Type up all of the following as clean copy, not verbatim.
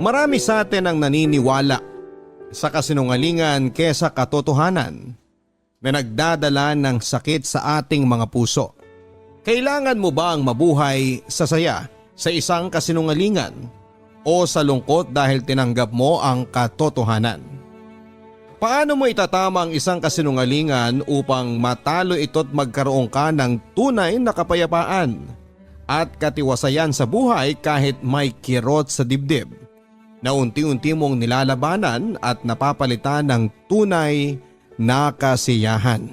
Marami sa atin ang naniniwala sa kasinungalingan kesa katotohanan na nagdadala ng sakit sa ating mga puso. Kailangan mo ba ang mabuhay sa saya sa isang kasinungalingan o sa lungkot dahil tinanggap mo ang katotohanan? Paano mo itatama ang isang kasinungalingan upang matalo ito't magkaroon ka ng tunay na kapayapaan at katiwasayan sa buhay kahit may kirot sa dibdib na unti-unti mong nilalabanan at napapalitan ng tunay na kasiyahan?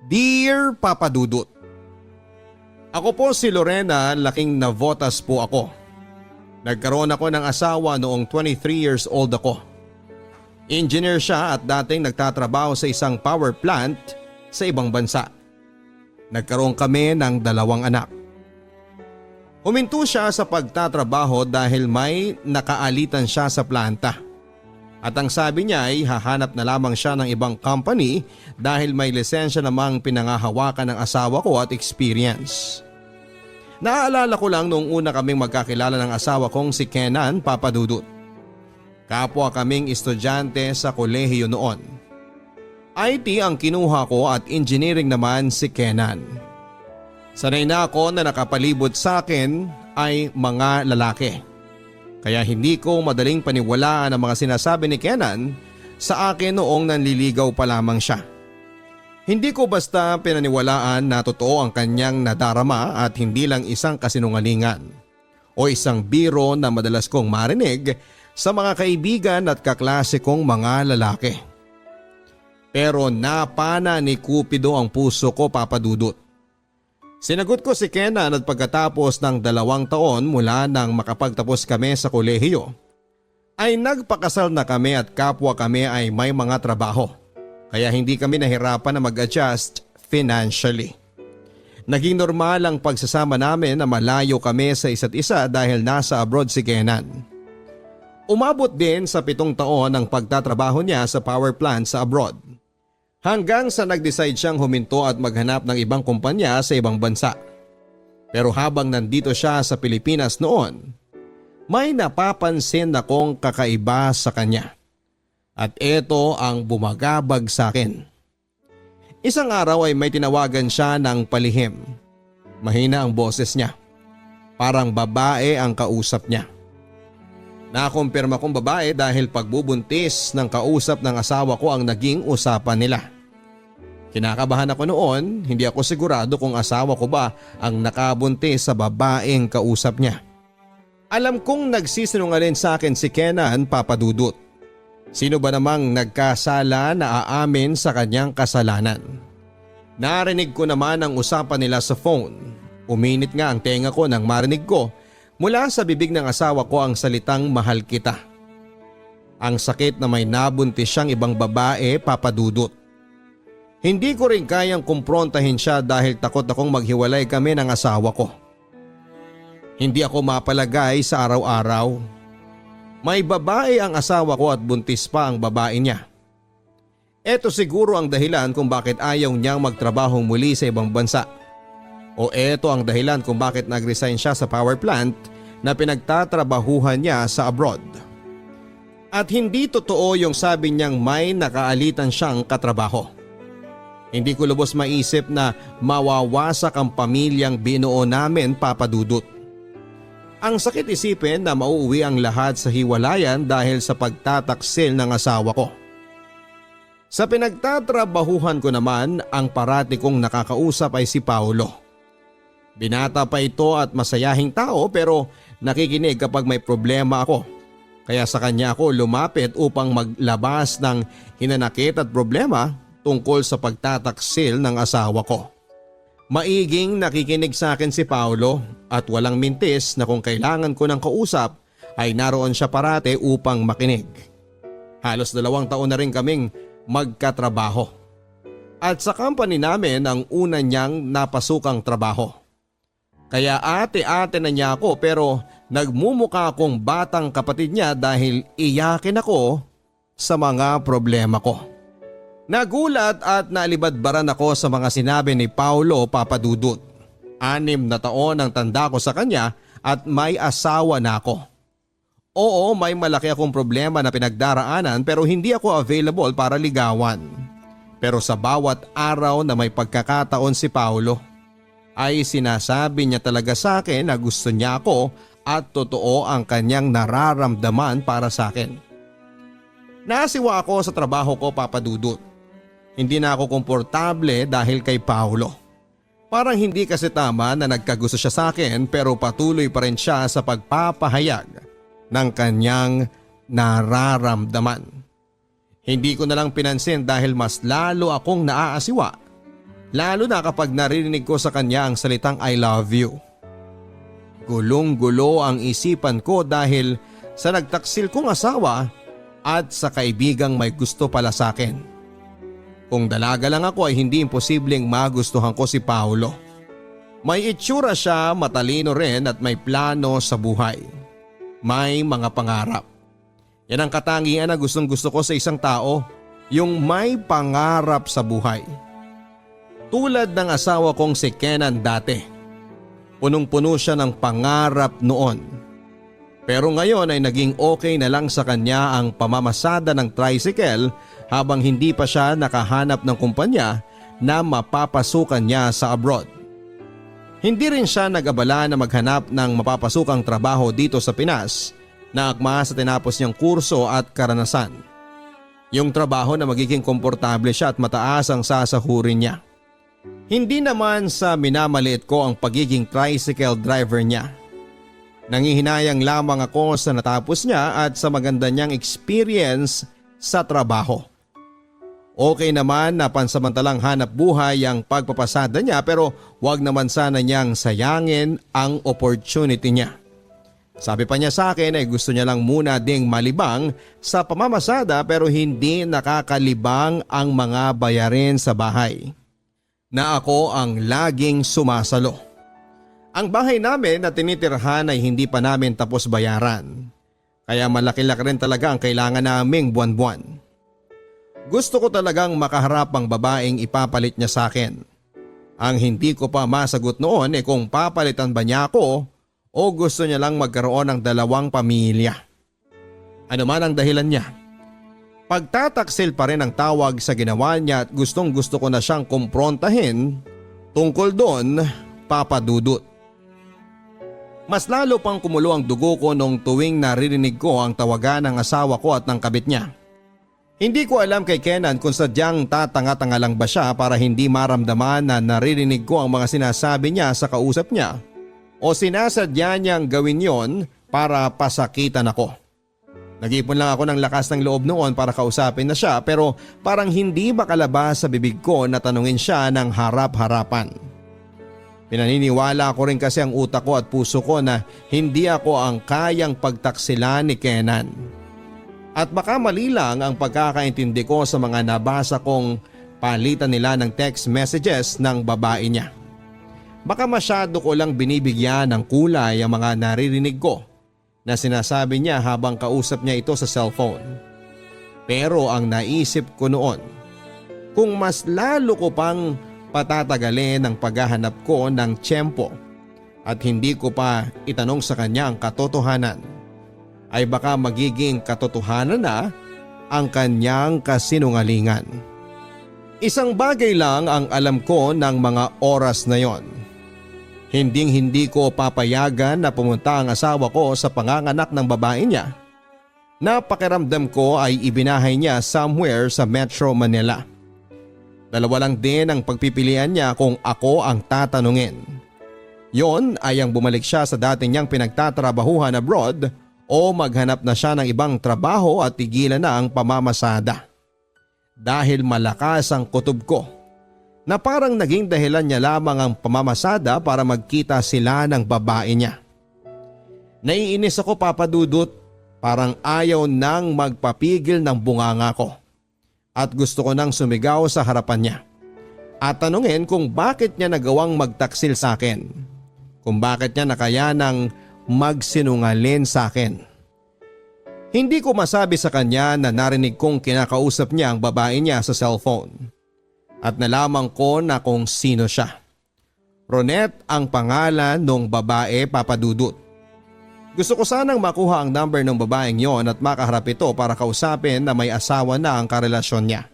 Dear Papa Dudut, ako po si Lorena, laking navotas po ako. Nagkaroon ako ng asawa noong 23 years old ako. Engineer siya at dating nagtatrabaho sa isang power plant sa ibang bansa. Nagkaroon kami ng 2 anak. Huminto siya sa pagtatrabaho dahil may nakaalitan siya sa planta. At ang sabi niya ay hahanap na lamang siya ng ibang company dahil may lisensya namang pinangahawakan ng asawa ko at experience. Naaalala ko lang noong una kaming magkakilala ng asawa kong si Kenan, Papa Dudut. Kapwa kaming estudyante sa kolehiyo noon. IT ang kinuha ko at engineering naman si Kenan. Sanay na ako na nakapalibot sa akin ay mga lalaki. Kaya hindi ko madaling paniwalaan ang mga sinasabi ni Kenan sa akin noong nanliligaw pa lamang siya. Hindi ko basta pinaniwalaan na totoo ang kanyang nadarama at hindi lang isang kasinungalingan o isang biro na madalas kong marinig sa mga kaibigan at kaklase kong mga lalaki. Pero napana ni Cupido ang puso ko, Papa Dudut. Sinagot ko si Kenan at pagkatapos ng 2 taon mula nang makapagtapos kami sa kolehiyo, ay nagpakasal na kami at kapwa kami ay may mga trabaho. Kaya hindi kami nahirapan na mag-adjust financially. Naging normal ang pagsasama namin na malayo kami sa isa't isa dahil nasa abroad si Kenan. Umabot din sa 7 taon ang pagtatrabaho niya sa power plant sa abroad. Hanggang sa nag-decide siyang huminto at maghanap ng ibang kumpanya sa ibang bansa. Pero habang nandito siya sa Pilipinas noon, may napapansin akong kakaiba sa kanya. At ito ang bumagabag sa akin. Isang araw ay may tinawagan siya ng palihim. Mahina ang boses niya. Parang babae ang kausap niya. Nakumpirma kong babae dahil pagbubuntis ng kausap ng asawa ko ang naging usapan nila. Kinakabahan ako noon, hindi ako sigurado kung asawa ko ba ang nakabuntis sa babaeng kausap niya. Alam kong nagsisinungaling sa akin si Kenan, Papa Dudut. Sino ba namang nagkasala na aamin sa kanyang kasalanan? Narinig ko naman ang usapan nila sa phone. Uminit nga ang tenga ko nang marinig ko mula sa bibig ng asawa ko ang salitang mahal kita. Ang sakit na may nabuntis siyang ibang babae, Papa Dudut. Hindi ko rin kayang kumprontahin siya dahil takot akong maghiwalay kami ng asawa ko. Hindi ako mapalagay sa araw-araw. May babae ang asawa ko at buntis pa ang babae niya. Ito siguro ang dahilan kung bakit ayaw niyang magtrabaho muli sa ibang bansa. O ito ang dahilan kung bakit nag-resign siya sa power plant na pinagtatrabahuhan niya sa abroad. At hindi totoo yung sabi niyang may nakaalitan siyang katrabaho. Hindi ko lubos maisip na mawawasak ang pamilyang binuo namin, Papa Dudut. Ang sakit isipin na mauuwi ang lahat sa hiwalayan dahil sa pagtataksil ng asawa ko. Sa pinagtatrabahuhan ko naman, ang parati kong nakakausap ay si Paulo. Binata pa ito at masayahing tao pero nakikinig kapag may problema ako. Kaya sa kanya ako lumapit upang maglabas ng hinanakit at problema tungkol sa pagtataksil ng asawa ko. Maiging nakikinig sa akin si Paulo at walang mintis na kung kailangan ko ng kausap ay naroon siya parate upang makinig. Halos 2 taon na rin kaming magkatrabaho. At sa company namin ang una niyang napasukang trabaho. Kaya ate-ate na niya ako pero nagmumuka akong batang kapatid niya dahil iyakin ako sa mga problema ko. Nagulat at nalibadbaran ako sa mga sinabi ni Paulo, Papa Dudut. 6 na taon ang tanda ko sa kanya at may asawa na ako. Oo, may malaki akong problema na pinagdaraanan pero hindi ako available para ligawan. Pero sa bawat araw na may pagkakataon si Paulo, ay sinasabi niya talaga sa akin na gusto niya ako at totoo ang kanyang nararamdaman para sa akin. Nasiwa ako sa trabaho ko, Papa Dudut. Hindi na ako komportable dahil kay Paulo. Parang hindi kasi tama na nagkagusto siya sa akin pero patuloy pa rin siya sa pagpapahayag ng kanyang nararamdaman. Hindi ko na lang pinansin dahil mas lalo akong naaasiwa. Lalo na kapag naririnig ko sa kanya ang salitang I love you. Gulong-gulo ang isipan ko dahil sa nagtaksil kong asawa at sa kaibigang may gusto pala sa akin. Kung dalaga lang ako ay hindi imposibleng magustuhan ko si Paulo. May itsura siya, matalino rin at may plano sa buhay. May mga pangarap. Yan ang katangian na gustong gusto ko sa isang tao, yung may pangarap sa buhay. Tulad ng asawa kong si Kenan dati. Punong-puno siya ng pangarap noon. Pero ngayon ay naging okay na lang sa kanya ang pamamasada ng tricycle habang hindi pa siya nakahanap ng kumpanya na mapapasukan niya sa abroad. Hindi rin siya nag-abala na maghanap ng mapapasukang trabaho dito sa Pinas na akma sa tinapos niyang kurso at karanasan. Yung trabaho na magiging komportable siya at mataas ang sasahurin niya. Hindi naman sa minamaliit ko ang pagiging tricycle driver niya. Nangihinayang lamang ako sa natapos niya at sa maganda niyang experience sa trabaho. Okay naman na pansamantalang hanap buhay ang pagpapasada niya pero wag naman sana niyang sayangin ang opportunity niya. Sabi pa niya sa akin ay gusto niya lang muna ding malibang sa pamamasada pero hindi nakakalibang ang mga bayarin sa bahay. Na ako ang laging sumasalo. Ang bahay namin na tinitirhan ay hindi pa namin tapos bayaran. Kaya malaki-laki rin talaga ang kailangan naming buwan-buwan. Gusto ko talagang makaharap ang babaeng ipapalit niya sa akin. Ang hindi ko pa masagot noon ay kung papalitan ba niya ako o gusto niya lang magkaroon ng dalawang pamilya. Ano man ang dahilan niya. Pagtataksil pa rin ang tawag sa ginawa niya at gustong gusto ko na siyang kumprontahin tungkol doon, Papa Dudut. Mas lalo pang kumulo ang dugo ko nung tuwing naririnig ko ang tawagan ng asawa ko at ng kabit niya. Hindi ko alam kay Kenan kung sadyang tatanga-tanga lang ba siya para hindi maramdaman na naririnig ko ang mga sinasabi niya sa kausap niya. O sinasadya niyang gawin yon para pasakitan ako. Nag-ipon lang ako ng lakas ng loob noon para kausapin na siya pero parang hindi makalabas sa bibig ko na tanungin siya ng harap-harapan. Pinaniniwala ko rin kasi ang utak ko at puso ko na hindi ako ang kayang pagtaksilan ni Kenan. At baka mali lang ang pagkakaintindi ko sa mga nabasa kong palitan nila ng text messages ng babae niya. Baka masyado ko lang binibigyan ng kulay ang mga naririnig ko na sinasabi niya habang kausap niya ito sa cellphone. Pero ang naisip ko noon, kung mas lalo ko pang patatagalin ang paghahanap ko ng tiyempo at hindi ko pa itanong sa kanya ang katotohanan, ay baka magiging katotohanan na ang kanyang kasinungalingan. Isang bagay lang ang alam ko ng mga oras na yon. Hinding-hindi ko papayagan na pumunta ang asawa ko sa panganganak ng babae niya. Napakiramdam ko ay ibinahay niya somewhere sa Metro Manila. Dalawa lang din ang pagpipilian niya kung ako ang tatanungin. Yon ay ang bumalik siya sa dati niyang pinagtatrabahuhan abroad o maghanap na siya ng ibang trabaho at tigilan na ang pamamasada. Dahil malakas ang kutob ko na parang naging dahilan niya lamang ang pamamasada para magkita sila ng babae niya. Naiinis ako, Papa Dudut, parang ayaw nang magpapigil ng bunganga ko. At gusto ko nang sumigaw sa harapan niya. At tanungin kung bakit niya nagawang magtaksil sa akin. Kung bakit niya nakayanang magsinungalin sa akin. Hindi ko masabi sa kanya na narinig kong kinakausap niya ang babae niya sa cellphone. At nalaman ko na kung sino siya. Ronette ang pangalan ng babae, Papa Dudut. Gusto ko sanang makuha ang number ng babaeng yon at makaharap ito para kausapin na may asawa na ang karelasyon niya.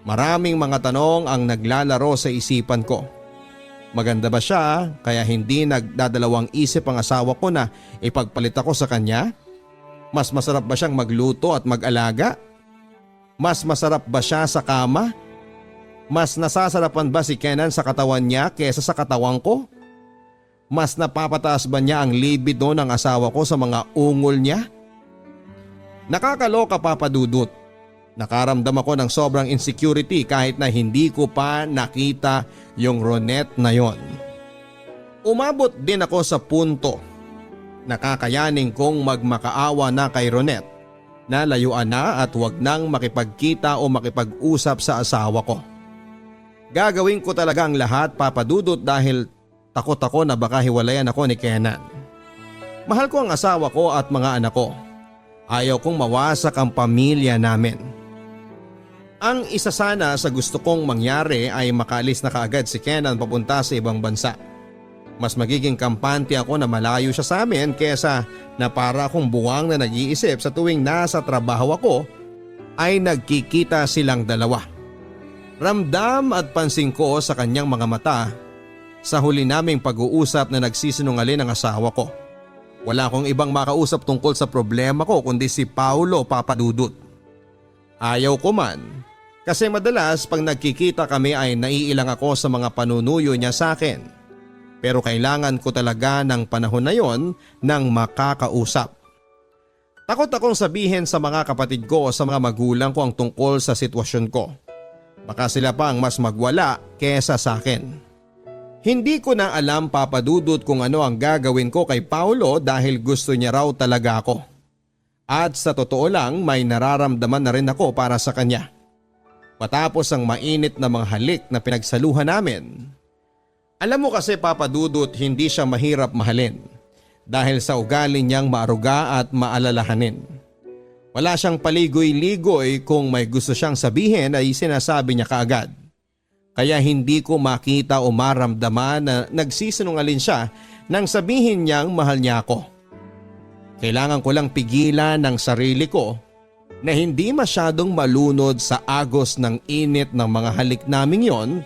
Maraming mga tanong ang naglalaro sa isipan ko. Maganda ba siya kaya hindi nagdadalawang isip ang asawa ko na ipagpalit ako sa kanya? Mas masarap ba siyang magluto at mag-alaga? Mas masarap ba siya sa kama? Mas nasasarapan ba si Kenan sa katawan niya kesa sa katawan ko? Mas napapataas ba niya ang libido ng asawa ko sa mga ungol niya? Nakakaloka, Papa Dudut. Nakaramdam ako ng sobrang insecurity kahit na hindi ko pa nakita yung Ronette na yon. Umabot din ako sa punto na kakayanin kong magmakaawa na kay Ronette na layuan na at wag nang makipagkita o makipag-usap sa asawa ko. Gagawin ko talaga ang lahat, Papa Dudut, dahil takot ako na baka hiwalayan ako ni Kenan. Mahal ko ang asawa ko at mga anak ko. Ayaw kong mawasak ang pamilya namin. Ang isa sana sa gusto kong mangyari ay makaalis na kaagad si Kenan papunta sa ibang bansa. Mas magiging kampante ako na malayo siya sa amin kesa na para akong buwang na nag-iisip sa tuwing nasa trabaho ako ay nagkikita silang dalawa. Ramdam at pansin ko sa kanyang mga mata sa huli naming pag-uusap na nagsisinungaling ang asawa ko. Wala akong ibang makausap tungkol sa problema ko kundi si Paulo, Papa Dudut. Ayaw ko man kasi madalas pag nagkikita kami ay naiilang ako sa mga panunuyo niya sa akin. Pero kailangan ko talaga ng panahon na yon ng makakausap. Takot akong sabihin sa mga kapatid ko o sa mga magulang ko ang tungkol sa sitwasyon ko. Baka sila pa ang mas magwala kesa sa akin. Hindi ko na alam, Papa Dudut, kung ano ang gagawin ko kay Paulo dahil gusto niya raw talaga ako. At sa totoo lang may nararamdaman na rin ako para sa kanya. Matapos ang mainit na mga halik na pinagsaluhan namin. Alam mo kasi, Papa Dudut, hindi siya mahirap mahalin dahil sa ugali niyang maaruga at maalalahanin. Wala siyang paligoy-ligoy, kung may gusto siyang sabihin ay sinasabi niya kaagad. Kaya hindi ko makita o maramdaman na nagsisinungaling siya nang sabihin niyang mahal niya ako. Kailangan ko lang pigilan ng sarili ko na hindi masyadong malunod sa agos ng init ng mga halik naming yon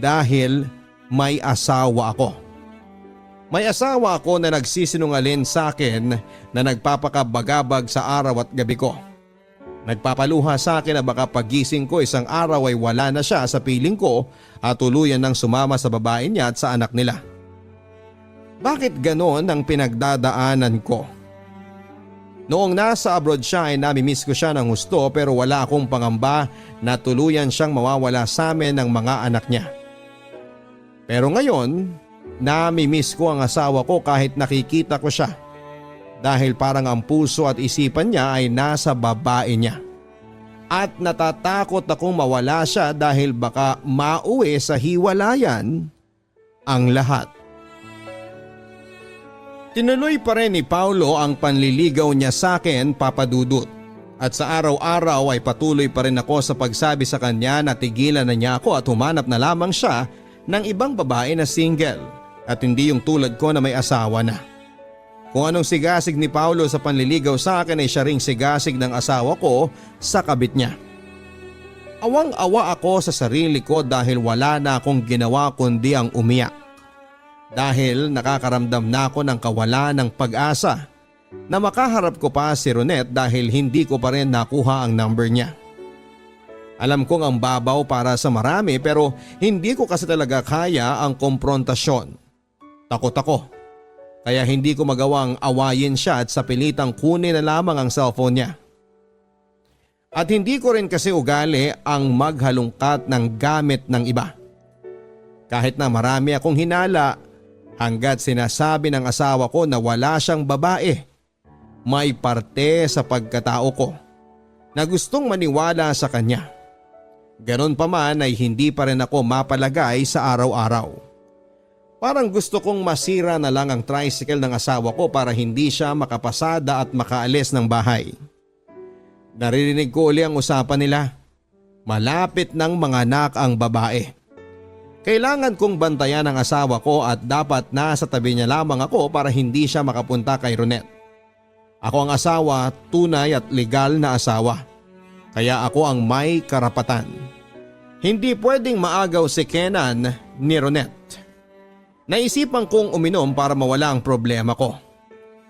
dahil may asawa ako. May asawa ako na nagsisinungaling sa akin na nagpapakabagabag sa araw at gabi ko. Nagpapaluha sa akin na baka pagising ko isang araw ay wala na siya sa piling ko at tuluyan nang sumama sa babae niya at sa anak nila. Bakit ganon ang pinagdadaanan ko? Noong nasa abroad siya ay namimiss ko siya ng gusto pero wala akong pangamba na tuluyan siyang mawawala sa amin ng mga anak niya. Pero ngayon, namimiss ko ang asawa ko kahit nakikita ko siya. Dahil parang ang puso at isipan niya ay nasa babae niya. At natatakot akong mawala siya dahil baka mauwi sa hiwalayan ang lahat. Tinuloy pa rin ni Paulo ang panliligaw niya sa akin, Papa Dudut. At sa araw-araw ay patuloy pa rin ako sa pagsabi sa kanya na tigilan na niya ako at humanap na lamang siya ng ibang babae na single at hindi yung tulad ko na may asawa na. Kung anong sigasig ni Paulo sa panliligaw sa akin ay siya ring sigasig ng asawa ko sa kabit niya. Awang-awa ako sa sarili ko dahil wala na akong ginawa kundi ang umiyak. Dahil nakakaramdam na ako ng kawalan ng pag-asa na makaharap ko pa si Ronette dahil hindi ko pa rin nakuha ang number niya. Alam kong ang babaw para sa marami pero hindi ko kasi talaga kaya ang komprontasyon. Takot ako. Kaya hindi ko magawang awayin siya at sa pilitang kunin na lamang ang cellphone niya. At hindi ko rin kasi ugali ang maghalungkat ng gamit ng iba. Kahit na marami akong hinala hanggat sinasabi ng asawa ko na wala siyang babae, may parte sa pagkatao ko na gustong maniwala sa kanya. Ganon pa man ay hindi pa rin ako mapalagay sa araw-araw. Parang gusto kong masira na lang ang tricycle ng asawa ko para hindi siya makapasada at makaalis ng bahay. Naririnig ko uli ang usapan nila. Malapit ng mga anak ang babae. Kailangan kong bantayan ang asawa ko at dapat nasa tabi niya lamang ako para hindi siya makapunta kay Ronette. Ako ang asawa, tunay at legal na asawa. Kaya ako ang may karapatan. Hindi pwedeng maagaw si Kenan ni Ronette. Naisipan kong uminom para mawala ang problema ko.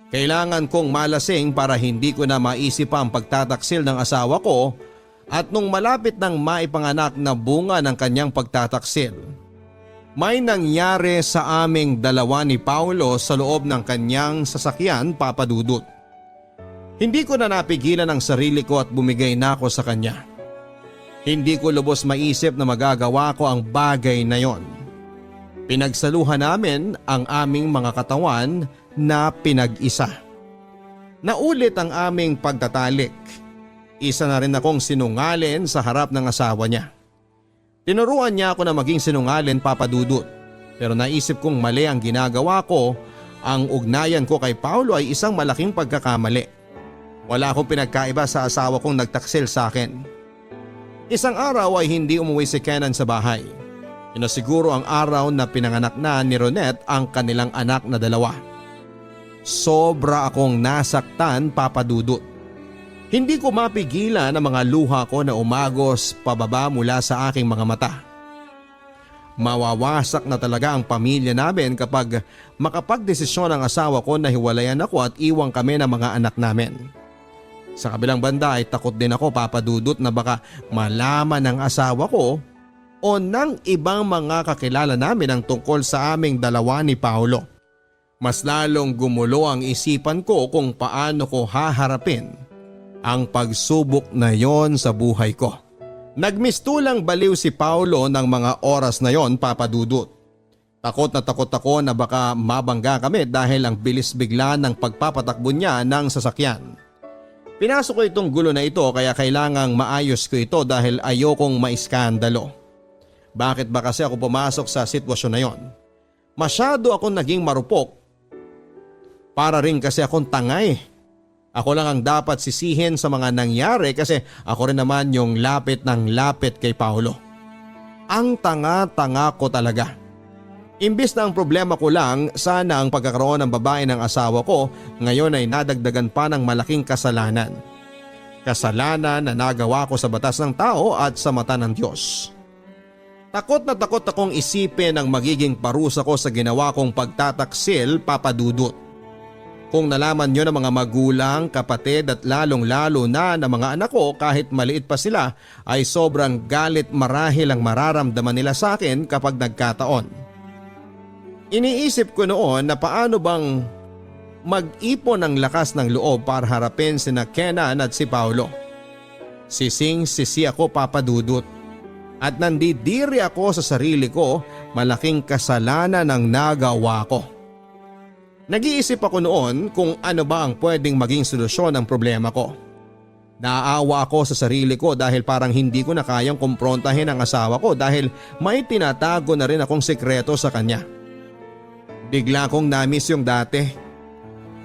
Kailangan kong malasing para hindi ko na maisip pa ang pagtataksil ng asawa ko at nung malapit nang maipanganak na bunga ng kanyang pagtataksil, may nangyari sa aming dalawa ni Paulo sa loob ng kanyang sasakyan, Papa Dudut. Hindi ko na napigilan ang sarili ko at bumigay na ako sa kanya. Hindi ko lubos maisip na magagawa ko ang bagay na yon. Pinagsaluhan namin ang aming mga katawan na pinag-isa. Naulit ang aming pagtatalik. Isa na rin akong sinungalin sa harap ng asawa niya. Tinuruan niya ako na maging sinungalin, Papa Dudut. Pero naisip kong mali ang ginagawa ko. Ang ugnayan ko kay Paulo ay isang malaking pagkakamali. Wala akong pinagkaiba sa asawa kong nagtaksil sa akin. Isang araw ay hindi umuwi si Kenan sa bahay. Inasiguro ang araw na pinanganak na ni Ronette ang kanilang anak na dalawa. Sobra akong nasaktan, Papa Dudut. Hindi ko mapigilan ang mga luha ko na umagos pababa mula sa aking mga mata. Mawawasak na talaga ang pamilya namin kapag makapagdesisyon ang asawa ko na hiwalayan ako at iwang kami ng mga anak namin. Sa kabilang banda ay takot din ako, Papa Dudut, na baka malaman ng asawa ko o ng ibang mga kakilala namin ang tungkol sa aming dalawa ni Paulo. Mas lalong gumulo ang isipan ko kung paano ko haharapin ang pagsubok na yon sa buhay ko. Nagmistulang baliw si Paulo ng mga oras na yon, Papa Dudut. Takot ako na baka mabangga kami dahil ang bilis bigla ng pagpapatakbo niya ng sasakyan. Pinasok ko itong gulo na ito kaya kailangang maayos ko ito dahil ayokong maiskandalo. Bakit ba kasi ako pumasok sa sitwasyon na yon? Masyado akong naging marupok. Para rin kasi akong tangay. Ako lang ang dapat sisihin sa mga nangyari kasi ako rin naman yung lapit ng lapit kay Paulo. Ang tanga-tanga ko talaga. Imbis na ang problema ko lang sana ang pagkakaroon ng babae ng asawa ko, ngayon ay nadagdagan pa ng malaking kasalanan. Kasalanan na nagawa ko sa batas ng tao at sa mata ng Diyos. Takot na takot akong isipin ang magiging parusa ko sa ginawa kong pagtataksil, Papa Dudut. Kung nalaman nyo ng mga magulang, kapatid at lalong-lalo na ng mga anak ko kahit maliit pa sila ay sobrang galit marahil ang mararamdaman nila sa akin kapag nagkataon. Iniisip ko noon na paano bang mag-ipon ng lakas ng loob para harapin sina Kenan at si Paulo. Sising-sisi ako, Papa Dudut. At nandidiri ako sa sarili ko, malaking kasalanan ang nagawa ko. Nag-iisip ako noon kung ano ba ang pwedeng maging solusyon ng problema ko. Naaawa ako sa sarili ko dahil parang hindi ko na kayang kumprontahin ang asawa ko dahil may tinatago na rin akong sekreto sa kanya. Bigla kong namiss yung dati.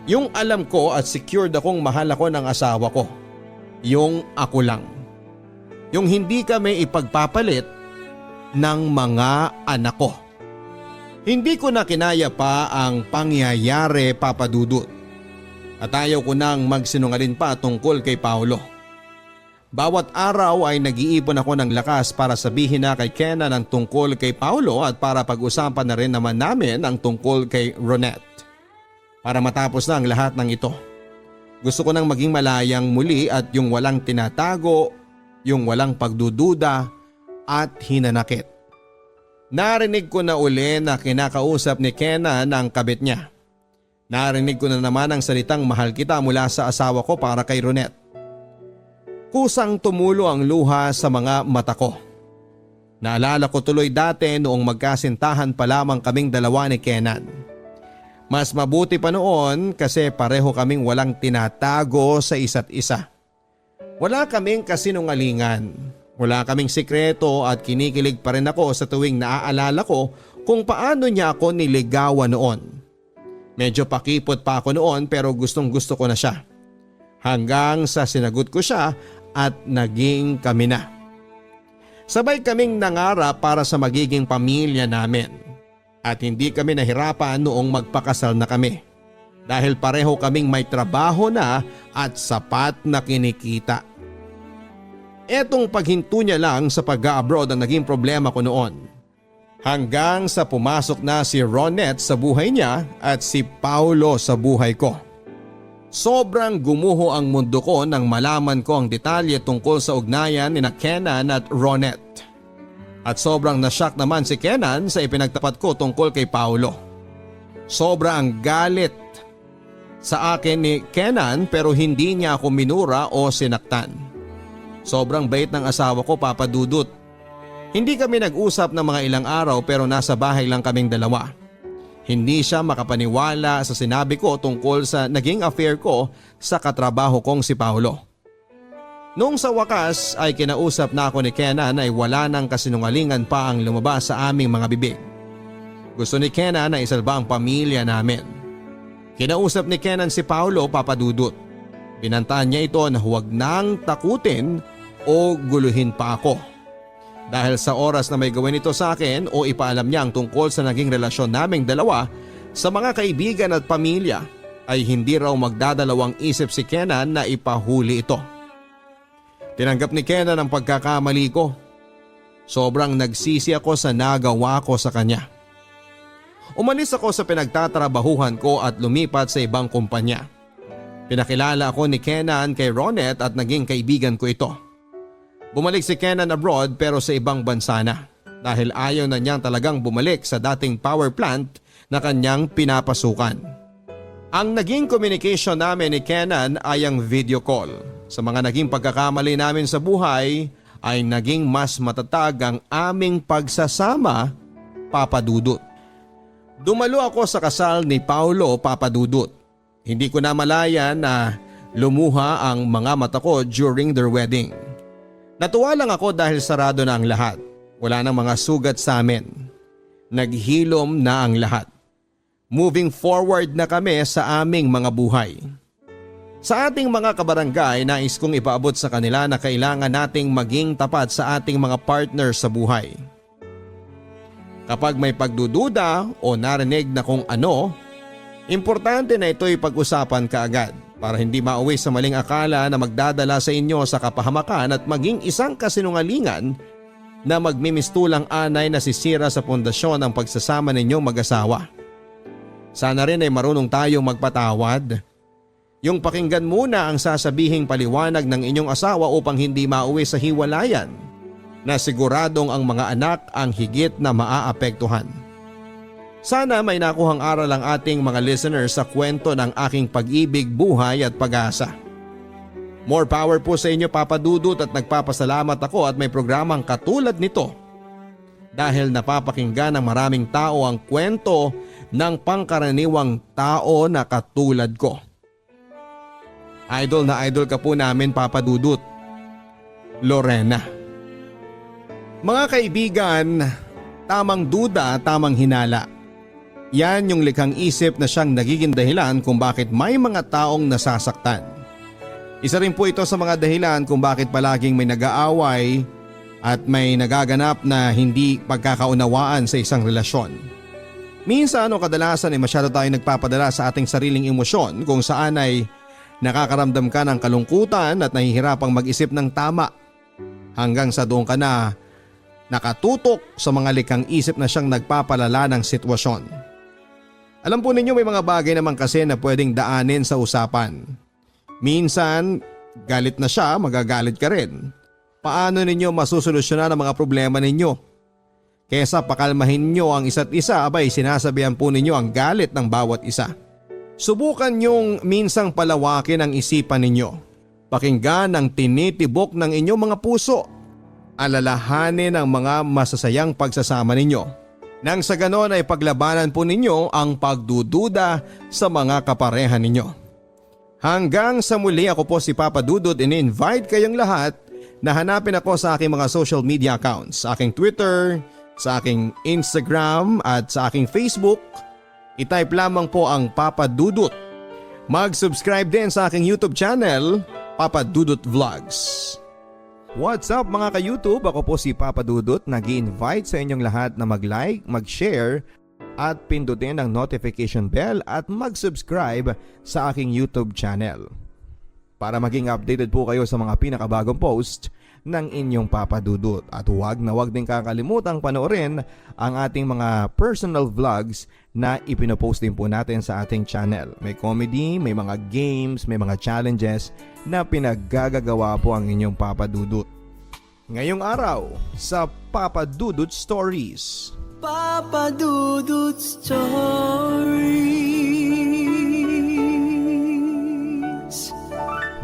Yung alam ko at secured akong mahal ako ng asawa ko. Yung ako lang. Yung hindi kami ipagpapalit ng mga anak ko. Hindi ko na kinaya pa ang pangyayari, Papa Dudut. At ayaw ko nang magsinungaling pa tungkol kay Paulo. Bawat araw ay nag-iipon ako ng lakas para sabihin na kay Kenan ang tungkol kay Paulo at para pag-usapan na rin naman namin ang tungkol kay Ronette. Para matapos na ang lahat ng ito. Gusto ko nang maging malayang muli at yung walang tinatago, yung walang pagdududa at hinanakit. Narinig ko na uli na kinakausap ni Kenan ang kabit niya. Narinig ko na naman ang salitang mahal kita mula sa asawa ko para kay Ronette. Kusang tumulo ang luha sa mga mata ko. Naalala ko tuloy dati noong magkasintahan pa lamang kaming dalawa ni Kenan. Mas mabuti pa noon kasi pareho kaming walang tinatago sa isa't isa. Wala kaming kasinungalingan. Wala kaming sikreto at kinikilig pa rin ako sa tuwing naaalala ko kung paano niya ako niligawan noon. Medyo pakipot pa ako noon pero gustong gusto ko na siya. Hanggang sa sinagot ko siya at naging kami na. Sabay kaming nangarap para sa magiging pamilya namin at hindi kami nahirapan noong magpakasal na kami dahil pareho kaming may trabaho na at sapat na kinikita. Etong paghinto niya lang sa pag-abroad ang naging problema ko noon. Hanggang sa pumasok na si Ronette sa buhay niya at si Paulo sa buhay ko. Sobrang gumuho ang mundo ko nang malaman ko ang detalye tungkol sa ugnayan ni Kenan at Ronette. At sobrang nashock naman si Kenan sa ipinagtapat ko tungkol kay Paulo. Sobra ang galit sa akin ni Kenan pero hindi niya ako minura o sinaktan. Sobrang bait ng asawa ko, Papa Dudut. Hindi kami nag-usap ng mga ilang araw pero nasa bahay lang kaming dalawa. Hindi siya makapaniwala sa sinabi ko tungkol sa naging affair ko sa katrabaho kong si Paulo. Noong sa wakas ay kinausap na ako ni Kenan ay wala nang kasinungalingan pa ang lumabas sa aming mga bibig. Gusto ni Kenan na isalba ang pamilya namin. Kinausap ni Kenan si Paulo, Papa Dudut. Binantaan niya ito na huwag nang takutin o guluhin pa ako. Dahil sa oras na may gawin ito sa akin o ipaalam niya ang tungkol sa naging relasyon naming dalawa sa mga kaibigan at pamilya ay hindi raw magdadalawang isip si Kenan na ipahuli ito. Tinanggap ni Kenan ang pagkakamali ko. Sobrang nagsisi ako sa nagawa ko sa kanya. Umalis ako sa pinagtatrabahuhan ko at lumipat sa ibang kumpanya. Pinakilala ako ni Kenan kay Ronette at naging kaibigan ko ito. Bumalik si Kenan abroad pero sa ibang bansa na dahil ayaw na niyang talagang bumalik sa dating power plant na kanyang pinapasukan. Ang naging communication namin ni Kenan ay ang video call. Sa mga naging pagkakamali namin sa buhay ay naging mas matatag ang aming pagsasama, Papa Dudut. Dumalo ako sa kasal ni Paulo, Papa Dudut. Hindi ko na malayan na lumuha ang mga mata ko during their wedding. Natuwa lang ako dahil sarado na ang lahat. Wala nang mga sugat sa amin. Naghilom na ang lahat. Moving forward na kami sa aming mga buhay. Sa ating mga kabarangay, nais kong ipaabot sa kanila na kailangan nating maging tapat sa ating mga partner sa buhay. Kapag may pagdududa o narinig na kung ano, importante na ito'y pag-usapan kaagad. Para hindi mauwi sa maling akala na magdadala sa inyo sa kapahamakan at maging isang kasinungalingan na magmimistulang anay na sisira sa pundasyon ng pagsasama ninyong mag-asawa. Sana rin ay marunong tayong magpatawad. Yung pakinggan muna ang sasabihing paliwanag ng inyong asawa upang hindi mauwi sa hiwalayan na siguradong ang mga anak ang higit na maaapektuhan. Sana may nakuhang aral ang ating mga listeners sa kwento ng aking pag-ibig, buhay at pag-asa. More power po sa inyo, Papa Dudut, at nagpapasalamat ako at may programang katulad nito. Dahil napapakinggan ng maraming tao ang kwento ng pangkaraniwang tao na katulad ko. Idol na idol ka po namin, Papa Dudut. Lorena. Mga kaibigan, tamang duda, tamang hinala. Yan yung likhang isip na siyang nagiging dahilan kung bakit may mga taong nasasaktan. Isa rin po ito sa mga dahilan kung bakit palaging may nag-aaway at may nagaganap na hindi pagkakaunawaan sa isang relasyon. Minsan o kadalasan ay masyado tayong nagpapadala sa ating sariling emosyon kung saan ay nakakaramdam ka ng kalungkutan at nahihirapang mag-isip ng tama hanggang sa doon ka na nakatutok sa mga likhang isip na siyang nagpapalala ng sitwasyon. Alam po ninyo may mga bagay naman kasi na pwedeng daanin sa usapan. Minsan, galit na siya, magagalit ka rin. Paano ninyo masusolusyonan ang mga problema ninyo? Kesa pakalmahin nyo ang isa't isa, abay sinasabihan po ninyo ang galit ng bawat isa. Subukan nyong minsang palawakin ang isipan ninyo. Pakinggan ang tinitibok ng inyong mga puso. Alalahanin ang mga masasayang pagsasama ninyo. Nang sa ganon ay paglabanan po ninyo ang pagdududa sa mga kapareha ninyo. Hanggang sa muli, ako po si Papa Dudut, in-invite kayong lahat na hanapin ako sa aking mga social media accounts, sa aking Twitter, sa aking Instagram at sa aking Facebook. I-type lamang po ang Papa Dudut. Mag-subscribe din sa aking YouTube channel, Papa Dudut Vlogs. What's up mga ka-YouTube? Ako po si Papa Dudut, nag-i-invite sa inyong lahat na mag-like, mag-share at pindutin ang notification bell at mag-subscribe sa aking YouTube channel para maging updated po kayo sa mga pinakabagong post ng inyong Papa Dudut. At huwag na huwag din kakalimutang panoorin ang ating mga personal vlogs na ipinopost din po natin sa ating channel. May comedy, may mga games, may mga challenges na pinaggagawa po ang inyong Papa Dudut. Ngayong araw sa Papa Dudut Stories. Papa Dudut Stories.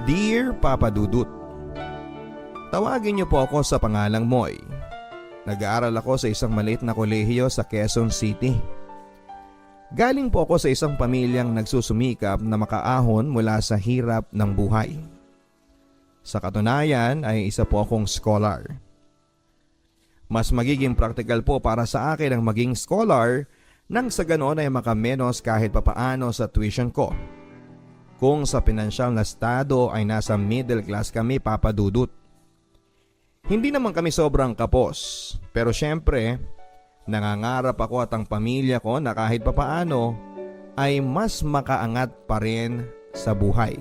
Dear Papa Dudut, tawagin niyo po ako sa pangalang Moy. Nag-aaral ako sa isang maliit na kolehiyo sa Quezon City. Galing po ako sa isang pamilyang nagsusumikap na makaahon mula sa hirap ng buhay. Sa katunayan ay isa po akong scholar. Mas magiging practical po para sa akin ang maging scholar nang sa ganoon ay makamenos kahit papaano sa tuition ko. Kung sa pinansyal na estado ay nasa middle class kami, Papa Dudut. Hindi naman kami sobrang kapos, pero syempre nangangarap ako at ang pamilya ko na kahit papaano ay mas makaangat pa rin sa buhay.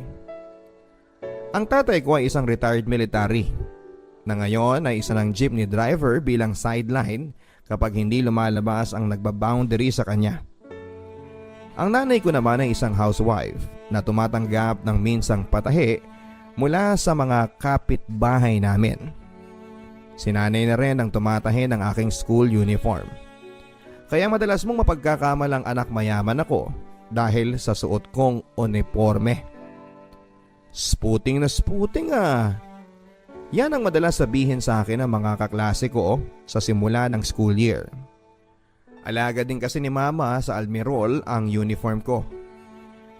Ang tatay ko ay isang retired military na ngayon ay isa ng jeepney driver bilang sideline kapag hindi lumalabas ang nagbaboundary sa kanya. Ang nanay ko naman ay isang housewife na tumatanggap ng minsang patahe mula sa mga kapitbahay namin. Si nanay na rin ang tumatahe ng aking school uniform. Kaya madalas mong mapagkakamalang anak mayaman ako dahil sa suot kong uniforme. Sputing na sputing ah. Yan ang madalas sabihin sa akin ng mga kaklase ko sa simula ng school year. Alaga din kasi ni Mama sa Almirol ang uniform ko.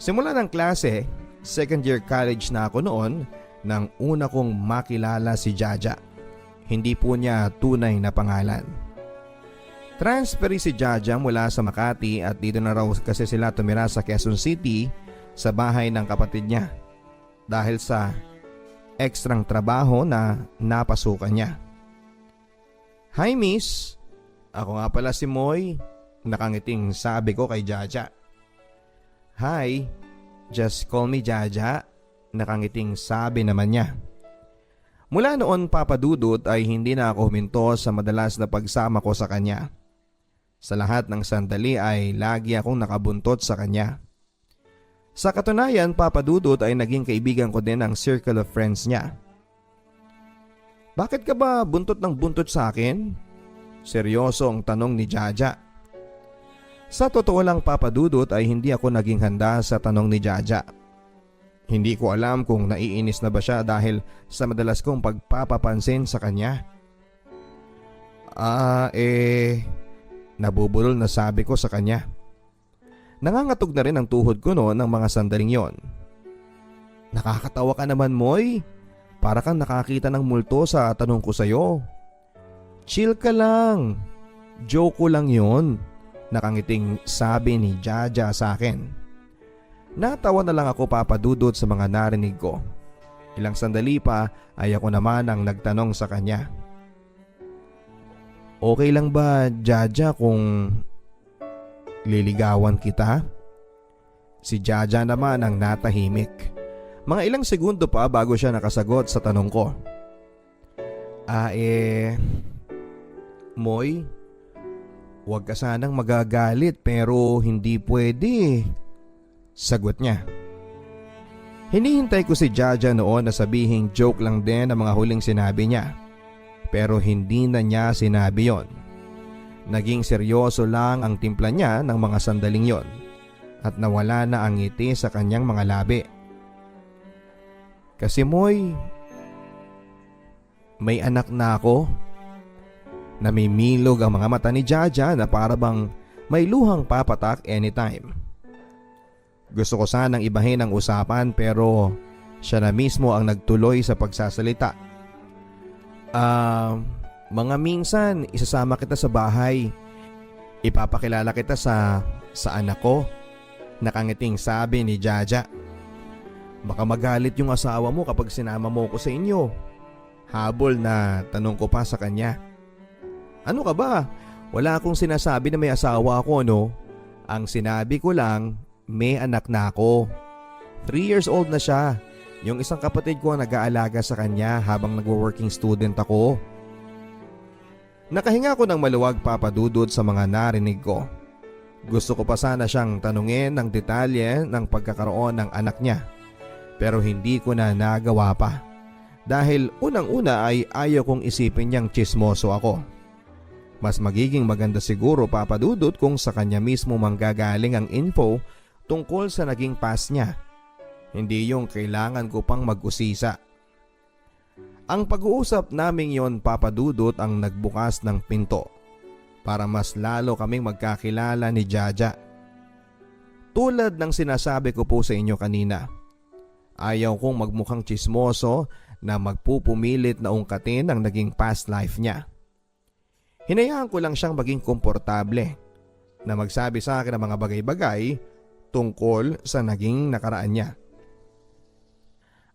Simula ng klase, second year college na ako noon nang una kong makilala si Jaja. Hindi po niya tunay na pangalan. Transferi si Jaja mula sa Makati at dito na raw kasi sila tumira sa Quezon City sa bahay ng kapatid niya dahil sa ekstrang trabaho na napasukan niya. Hi Miss, ako nga pala si Moy, nakangiting sabi ko kay Jaja. Hi, just call me Jaja, nakangiting sabi naman niya. Mula noon Papa Dudut ay hindi na ako huminto sa madalas na pagsama ko sa kanya. Sa lahat ng sandali ay lagi akong nakabuntot sa kanya. Sa katunayan, Papa Dudut ay naging kaibigan ko din ang circle of friends niya. Bakit ka ba buntot ng buntot sa akin? Seryoso ang tanong ni Jaja. Sa totoo lang Papa Dudut ay hindi ako naging handa sa tanong ni Jaja. Hindi ko alam kung naiinis na ba siya dahil sa madalas kong pagpapapansin sa kanya. Nabubulol na sabi ko sa kanya. Nangangatog na rin ang tuhod ko noon ng mga sandaling yon. Nakakatawa ka naman Moy. Para kang nakakita ng multo sa tanong ko sa'yo. Chill ka lang. Joke ko lang yon. Nakangiting sabi ni Jaja sa akin. Natawa na lang ako Papa Dudut sa mga narinig ko. Ilang sandali pa ay ako naman ang nagtanong sa kanya. Okay lang ba Jaja kung liligawan kita? Si Jaja naman ang natahimik. Mga ilang segundo pa bago siya nakasagot sa tanong ko. Moy, huwag ka sanang magagalit pero hindi pwede. Sagot niya. Hinihintay ko si Jaja noon na sabihing joke lang din ang mga huling sinabi niya. Pero hindi na niya sinabi yon. Naging seryoso lang ang timpla niya ng mga sandaling yon at nawala na ang ngiti sa kanyang mga labi. Kasi Moy, may anak na ako. Namimilog ang mga mata ni Jaja na para bang may luhang papatak anytime. Gusto ko sanang ibahin ang usapan pero siya na mismo ang nagtuloy sa pagsasalita. Mga minsan isasama kita sa bahay. Ipapakilala kita sa anak ko. Nakangiting sabi ni Jaja. Baka magalit yung asawa mo kapag sinama mo ko sa inyo. Habol na tanong ko pa sa kanya. Ano ka ba? Wala akong sinasabi na may asawa ako, no? Ang sinabi ko lang, may anak na ako. 3 years old na siya. Yung isang kapatid ko ang nag-aalaga sa kanya habang nagwo-working student ako. Nakahinga ko ng maluwag, Papa Dudut, sa mga narinig ko. Gusto ko pa sana siyang tanungin ng detalye ng pagkakaroon ng anak niya. Pero hindi ko na nagawa pa. Dahil unang-una ay ayaw kong isipin niyang tsismoso ako. Mas magiging maganda siguro, Papa Dudut, kung sa kanya mismo manggagaling ang info tungkol sa naging past niya. Hindi yung kailangan ko pang mag-usisa. Ang pag-uusap naming yon, Papa Dudut, ang nagbukas ng pinto para mas lalo kaming magkakilala ni Jaja. Tulad ng sinasabi ko po sa inyo kanina, ayaw kong magmukhang tsismoso na magpupumilit na ungkatin ang naging past life niya. Hinayaan ko lang siyang maging komportable na magsabi sa akin ng mga bagay-bagay tungkol sa naging nakaraan niya.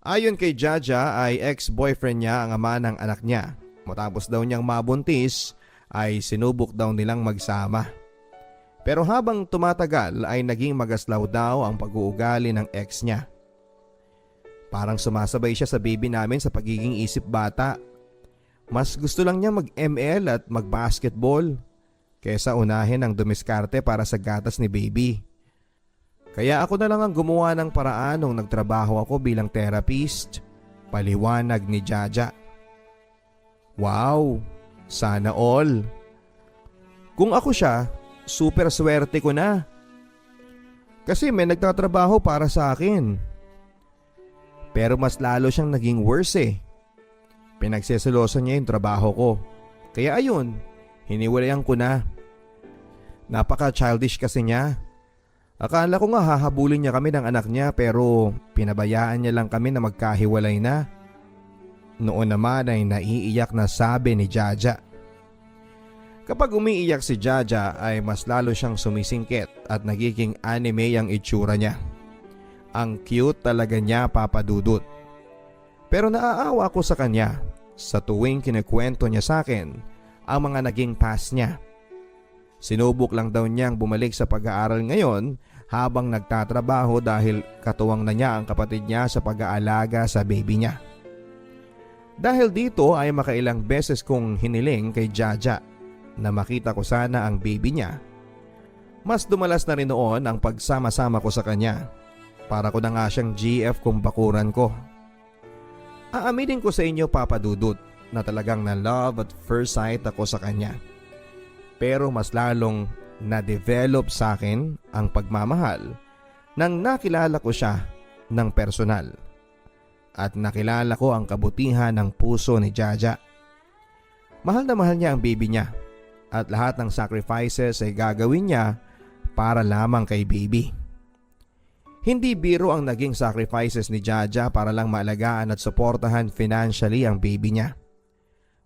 Ayon kay Jaja ay ex-boyfriend niya ang ama ng anak niya. Matapos daw niyang mabuntis ay sinubok daw nilang magsama. Pero habang tumatagal ay naging magaslaw daw ang pag-uugali ng ex niya. Parang sumasabay siya sa baby namin sa pagiging isip bata. Mas gusto lang niya mag-ML at mag-basketball kaysa unahin ang dumiskarte para sa gatas ni baby. Kaya ako na lang ang gumawa ng paraan nung nagtrabaho ako bilang therapist, paliwanag ni Jaja. Wow, sana all. Kung ako siya, super swerte ko na. Kasi may nagtatrabaho para sa akin. Pero mas lalo siyang naging worse eh. Pinagseselosan niya yung trabaho ko. Kaya ayun, hiniwalayan ko na. Napaka-childish kasi niya. Akala ko nga hahabulin niya kami ng anak niya pero pinabayaan niya lang kami na magkahiwalay na. Noon naman ay naiiyak na sabi ni Jaja. Kapag umiiyak si Jaja ay mas lalo siyang sumisingkit at nagiging anime ang itsura niya. Ang cute talaga niya, Papa Dudut. Pero naaawa ko sa kanya sa tuwing kinikwento niya sa akin ang mga naging past niya. Sinubok lang daw niyang bumalik sa pag-aaral ngayon habang nagtatrabaho dahil katuwang na niya ang kapatid niya sa pag-aalaga sa baby niya. Dahil dito ay makailang beses kong hiniling kay Jaja na makita ko sana ang baby niya. Mas dumalas na rin noon ang pagsama-sama ko sa kanya. Para ko na nga siyang GF kung bakuran ko. Aaminin ko sa inyo, Papa Dudut, na talagang na love at first sight ako sa kanya. Pero mas lalong na-develop sa akin ang pagmamahal nang nakilala ko siya ng personal. At nakilala ko ang kabutihan ng puso ni Jaja. Mahal na mahal niya ang baby niya at lahat ng sacrifices ay gagawin niya para lamang kay baby. Hindi biro ang naging sacrifices ni Jaja para lang maalagaan at suportahan financially ang baby niya.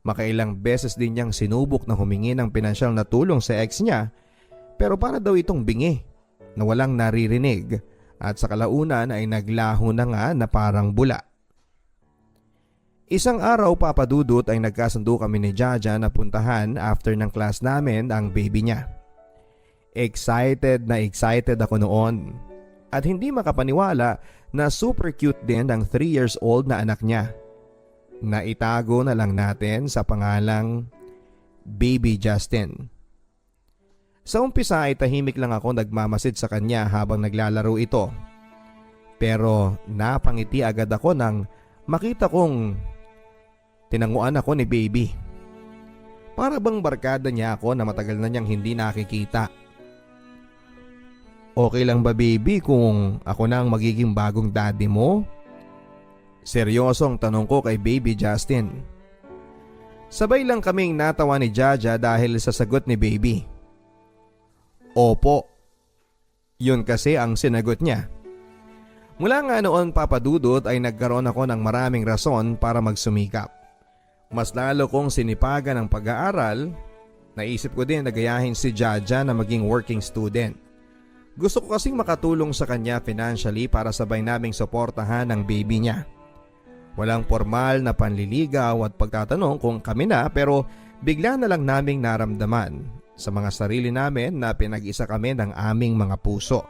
Makailang beses din niyang sinubok na humingi ng pinansyal na tulong sa ex niya pero para daw itong bingi na walang naririnig at sa kalaunan ay naglaho na nga na parang bula. Isang araw, Papa Dudut, ay nagkasundo kami ni Jaja na puntahan after ng class namin ang baby niya. Excited na excited ako noon. At hindi makapaniwala na super cute din ang 3 years old na anak niya. Naitago na lang natin sa pangalang Baby Justin. Sa umpisa ay tahimik lang ako nagmamasid sa kanya habang naglalaro ito. Pero napangiti agad ako nang makita kong tinanguan ako ni baby. Para bang barkada niya ako na matagal na niyang hindi nakikita. Okay lang ba, baby, kung ako na ang magiging bagong daddy mo? Seryosong tanong ko kay Baby Justin. Sabay lang kaming natawa ni Jaja dahil sa sagot ni baby. Opo. Yun kasi ang sinagot niya. Mula nga noon, Papa Dudut, ay nagkaroon ako ng maraming rason para magsumikap. Mas lalo kong sinipagan ang pag-aaral. Naisip ko din na gayahin si Jaja na maging working student. Gusto ko kasing makatulong sa kanya financially para sabay naming suportahan ang baby niya. Walang formal na panliligaw at pagtatanong kung kami na, pero bigla na lang naming naramdaman sa mga sarili namin na pinag-isa kami ng aming mga puso.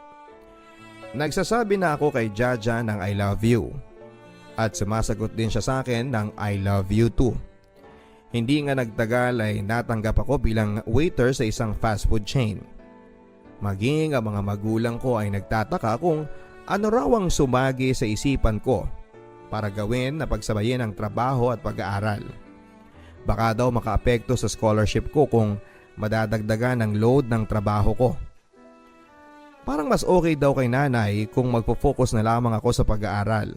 Nagsasabi na ako kay Jaja ng I love you at sumasagot din siya sa akin ng I love you too. Hindi nga nagtagal ay natanggap ako bilang waiter sa isang fast food chain. Maging ang mga magulang ko ay nagtataka kung ano raw ang sumagi sa isipan ko para gawin na pagsabayin ang trabaho at pag-aaral. Baka daw makaapekto sa scholarship ko kung madadagdagan ang load ng trabaho ko. Parang mas okay daw kay nanay kung magpo-focus na lamang ako sa pag-aaral.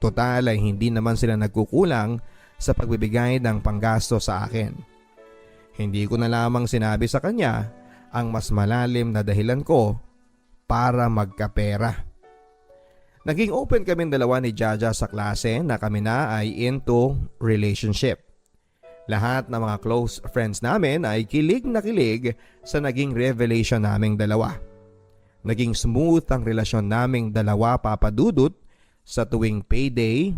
Total ay hindi naman sila nagkukulang sa pagbibigay ng panggasto sa akin. Hindi ko na lamang sinabi sa kanya ang mas malalim na dahilan ko para magkapera. Naging open kaming dalawa ni Jaja sa klase na kami na ay into relationship. Lahat ng mga close friends namin ay kilig na kilig sa naging revelation naming dalawa. Naging smooth ang relasyon naming dalawa, Papa Dudut. Sa tuwing payday,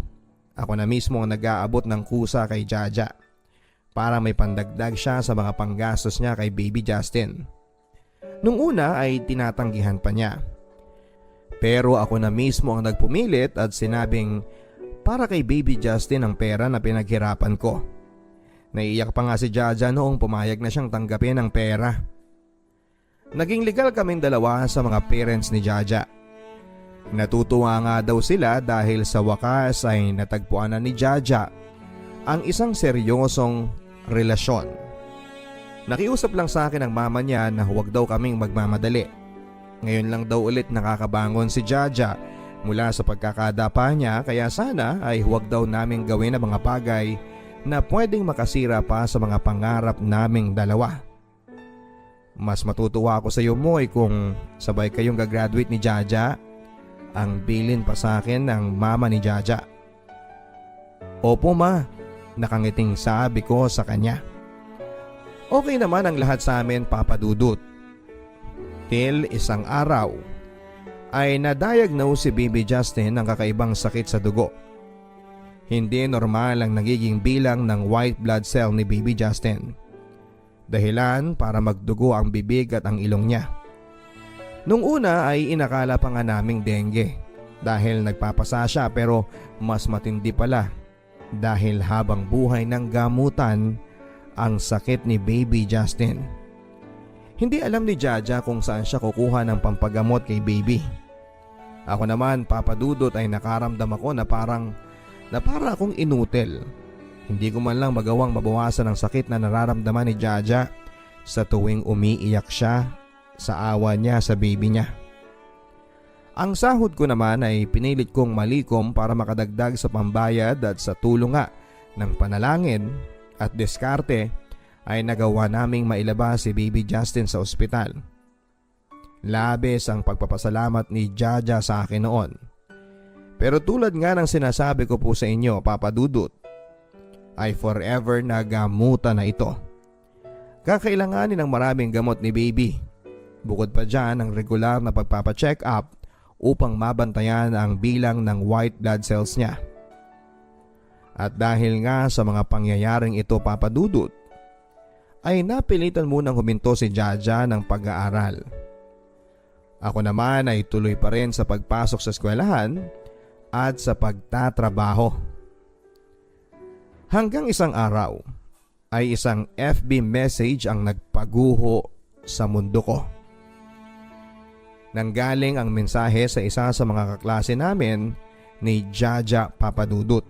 ako na mismo ang nag-aabot ng kusa kay Jaja para may pandagdag siya sa mga panggastos niya kay Baby Justin. Nung una ay tinatanggihan pa niya. Pero ako na mismo ang nagpumilit at sinabing para kay Baby Justin ang pera na pinaghirapan ko. Naiiyak pa nga si Jaja noong pumayag na siyang tanggapin ang pera. Naging legal kaming dalawa sa mga parents ni Jaja. Natutuwa nga daw sila dahil sa wakas ay natagpuan na ni Jaja ang isang seryosong relasyon. Nakiusap lang sa akin ang mama niya na huwag daw kaming magmamadali. Ngayon lang daw ulit nakakabangon si Jaja mula sa pagkakadapa niya, kaya sana ay huwag daw naming gawin ang mga bagay na pwedeng makasira pa sa mga pangarap naming dalawa. Mas matutuwa ako sa iyo, Moy, kung sabay kayong gagraduate ni Jaja. Ang bilin pa sa akin ng mama ni Jaja. Opo ma, nakangiting sabi ko sa kanya. Okay naman ang lahat sa amin, Papa Dudut. Till isang araw ay na-diagnose si Baby Justin ng kakaibang sakit sa dugo. Hindi normal ang nagiging bilang ng white blood cell ni Baby Justin. Dahilan para magdugo ang bibig at ang ilong niya. Nung una ay inakala pa nga naming dengue dahil nagpapasa siya, pero mas matindi pala dahil habang buhay ng gamutan ang sakit ni Baby Justin. Hindi alam ni Jaja kung saan siya kukuha ng pampagamot kay Baby. Ako naman, Papa Dudut, ay nakaramdam ako na para akong inutil. Hindi ko man lang magawang mabawasan ang sakit na nararamdaman ni Jaja sa tuwing umiiyak siya sa awa niya sa baby niya. Ang sahod ko naman ay pinilit kong malikom para makadagdag sa pambayad, at sa tulong nga ng panalangin at diskarte ay nagawa naming mailabas si Baby Justin sa ospital. Labis ang pagpapasalamat ni Jaja sa akin noon. Pero tulad nga ng sinasabi ko po sa inyo, Papa Dudut, ay forever na gamutan na ito. Kakailanganin ng maraming gamot ni Baby. Bukod pa dyan ang regular na pagpapacheck up upang mabantayan ang bilang ng white blood cells niya. At dahil nga sa mga pangyayaring ito, Papa Dudut, ay napilitan munang huminto si Jaja ng pag-aaral. Ako naman ay tuloy pa rin sa pagpasok sa eskwelahan at sa pagtatrabaho. Hanggang isang araw ay isang FB message ang nagpaguho sa mundo ko. Nanggaling ang mensahe sa isa sa mga kaklase namin ni Jaja, Papa Dudut.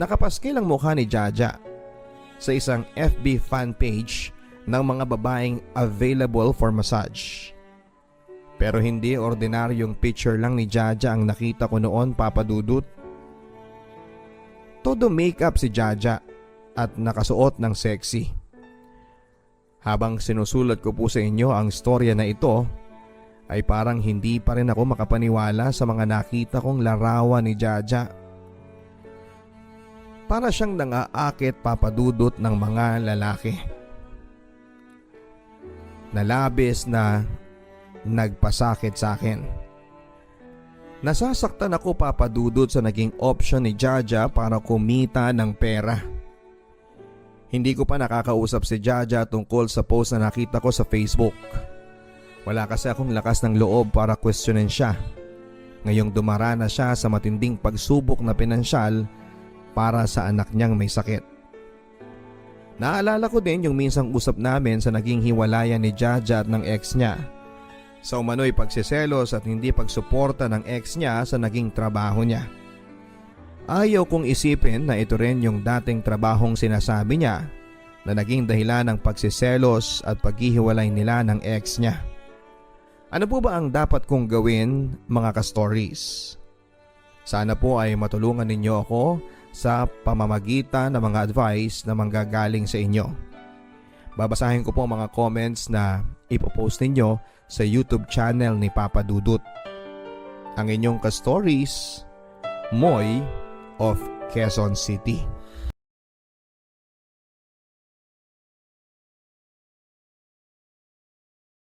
Nakapaskil ang mukha ni Jaja sa isang FB fan page ng mga babaeng available for massage. Pero hindi ordinaryong picture lang ni Jaja ang nakita ko noon, Papa Dudut. Todo makeup si Jaja at nakasuot ng sexy. Habang sinusulat ko po sa inyo ang storya na ito, ay parang hindi pa rin ako makapaniwala sa mga nakita kong larawan ni Jaja. Para siyang nangaakit, Papa Dudut, ng mga lalaki. Nalabis na nagpasakit sa akin. Nasasaktan ako, Papa Dudut, sa naging option ni Jaja para kumita ng pera. Hindi ko pa nakakausap si Jaja tungkol sa post na nakita ko sa Facebook. Wala kasi akong lakas ng loob para questionin siya. Ngayong dumarana siya sa matinding pagsubok na pinansyal para sa anak niyang may sakit. Naalala ko din yung minsang usap namin sa naging hiwalayan ni Jaja at ng ex niya. Sa umano'y pagsiselos at hindi pagsuporta ng ex niya sa naging trabaho niya. Ayaw kong isipin na ito rin yung dating trabahong sinasabi niya na naging dahilan ng pagsiselos at paghihiwalay nila ng ex niya. Ano po ba ang dapat kong gawin, mga ka-stories? Sana po ay matulungan ninyo ako sa pamamagitan ng mga advice na manggagaling sa inyo. Babasahin ko po mga comments na ipopost ninyo sa YouTube channel ni Papa Dudut. Ang inyong ka-stories, Moy of Quezon City.